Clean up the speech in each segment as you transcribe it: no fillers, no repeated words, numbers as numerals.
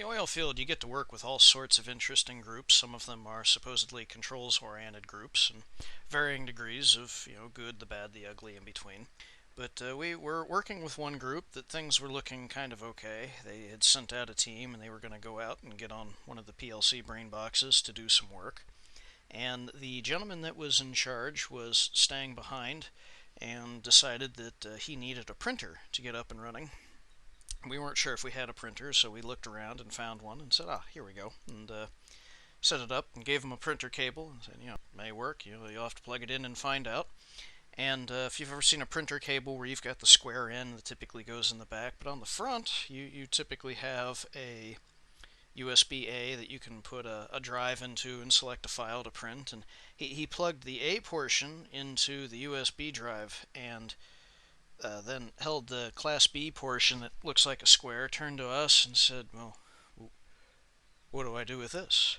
oil field, you get to work with all sorts of interesting groups. Some of them are supposedly controls-oriented groups, and varying degrees of, good, the bad, the ugly in between. But we were working with one group that things were looking kind of okay. They had sent out a team, and they were going to go out and get on one of the PLC brain boxes to do some work. And the gentleman that was in charge was staying behind and decided that he needed a printer to get up and running. We weren't sure if we had a printer, so we looked around and found one and said, here we go. And set it up and gave him a printer cable and said, it may work. You'll have to plug it in and find out. And if you've ever seen a printer cable where you've got the square end that typically goes in the back, but on the front, you typically have a USB-A that you can put a drive into and select a file to print. And he plugged the A portion into the USB drive and then held the Class B portion that looks like a square, turned to us and said, well, what do I do with this?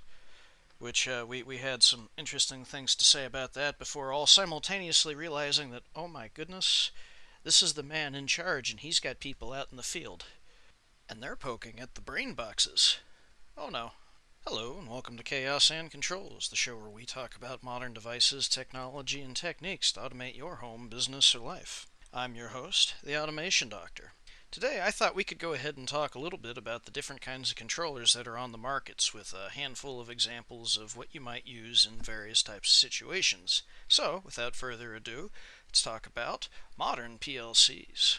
Which we had some interesting things to say about that before all simultaneously realizing that, oh my goodness, this is the man in charge and he's got people out in the field. And they're poking at the brain boxes. Oh no. Hello and welcome to Chaos and Controls, the show where we talk about modern devices, technology, and techniques to automate your home, business, or life. I'm your host, the Automation Doctor. Today I thought we could go ahead and talk a little bit about the different kinds of controllers that are on the markets with a handful of examples of what you might use in various types of situations. So, without further ado, let's talk about modern PLCs.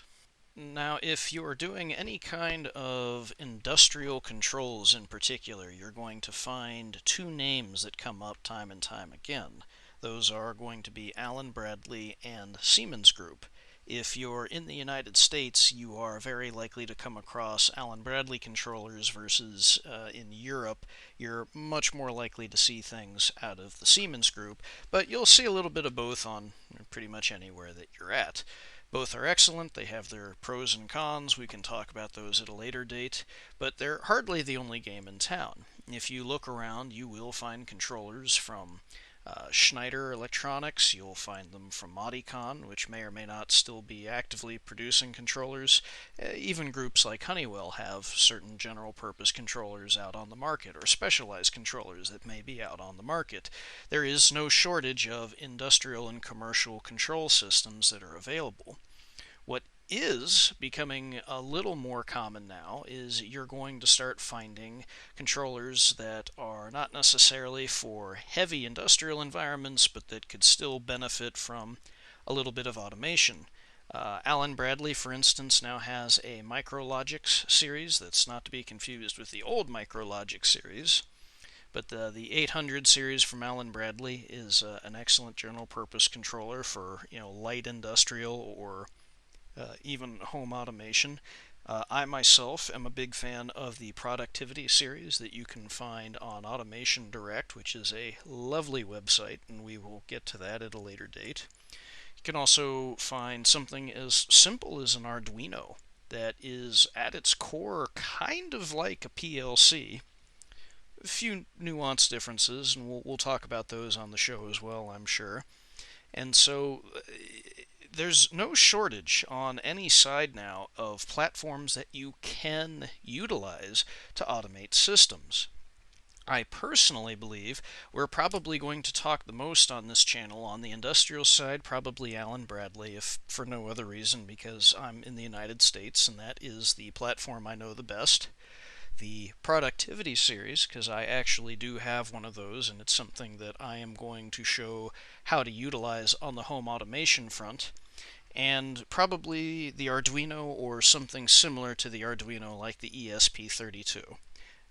Now, if you're doing any kind of industrial controls in particular, you're going to find two names that come up time and time again. Those are going to be Allen Bradley and Siemens Group. If you're in the United States, you are very likely to come across Allen Bradley controllers versus in Europe, you're much more likely to see things out of the Siemens Group, but you'll see a little bit of both on pretty much anywhere that you're at. Both are excellent, they have their pros and cons, we can talk about those at a later date, but they're hardly the only game in town. If you look around, you will find controllers from Schneider Electronics. You'll find them from Modicon, which may or may not still be actively producing controllers. Even groups like Honeywell have certain general purpose controllers out on the market, or specialized controllers that may be out on the market. There is no shortage of industrial and commercial control systems that are available. What is becoming a little more common now is you're going to start finding controllers that are not necessarily for heavy industrial environments, but that could still benefit from a little bit of automation. Allen Bradley, for instance, now has a Micrologix series that's not to be confused with the old Micrologix series. But the 800 series from Allen Bradley is an excellent general purpose controller for light industrial or even home automation. I myself am a big fan of the Productivity series that you can find on Automation Direct, which is a lovely website, and we will get to that at a later date. You can also find something as simple as an Arduino that is at its core kind of like a PLC. A few nuanced differences, and we'll talk about those on the show as well, I'm sure. And so there's no shortage on any side now of platforms that you can utilize to automate systems. I personally believe we're probably going to talk the most on this channel on the industrial side, probably Allen Bradley, if for no other reason because I'm in the United States and that is the platform I know the best. The Productivity series, because I actually do have one of those and it's something that I am going to show how to utilize on the home automation front, and probably the Arduino or something similar to the Arduino like the ESP32.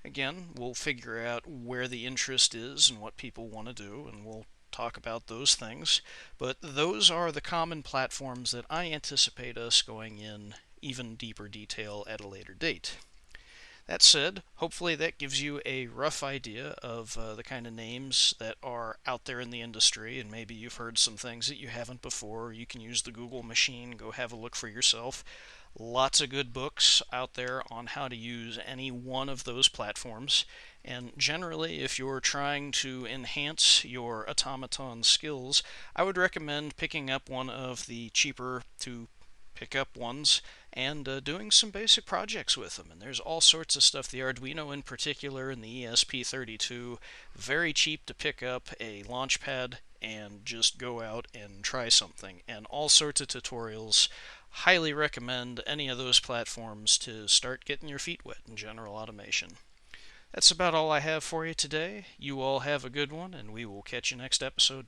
Again, we'll figure out where the interest is and what people want to do, and we'll talk about those things, but those are the common platforms that I anticipate us going in even deeper detail at a later date. That said, hopefully that gives you a rough idea of the kind of names that are out there in the industry, and maybe you've heard some things that you haven't before. You can use the Google machine, go have a look for yourself. Lots of good books out there on how to use any one of those platforms, and generally if you're trying to enhance your automaton skills, I would recommend picking up one of the cheaper to pickup ones, and doing some basic projects with them. And there's all sorts of stuff, the Arduino in particular and the ESP32, very cheap to pick up a launch pad and just go out and try something. And all sorts of tutorials. Highly recommend any of those platforms to start getting your feet wet in general automation. That's about all I have for you today. You all have a good one, and we will catch you next episode.